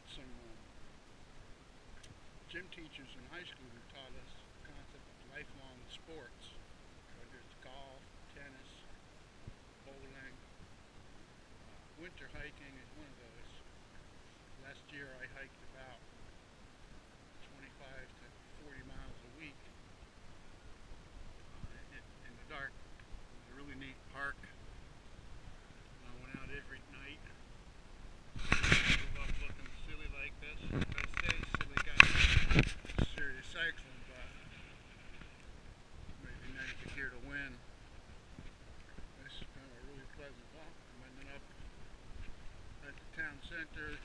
had some gym teachers in high school who taught us the concept of lifelong sports, whether it's golf, tennis, bowling. Winter hiking is one of those. Last year I hiked about 25 to 40 miles a week in the dark. It was a really neat park. I went out every night. I grew up looking silly like this. I say silly guy, serious cycling, but maybe nice to hear the wind. This has been a really pleasant walk. I'm ending up at the town center.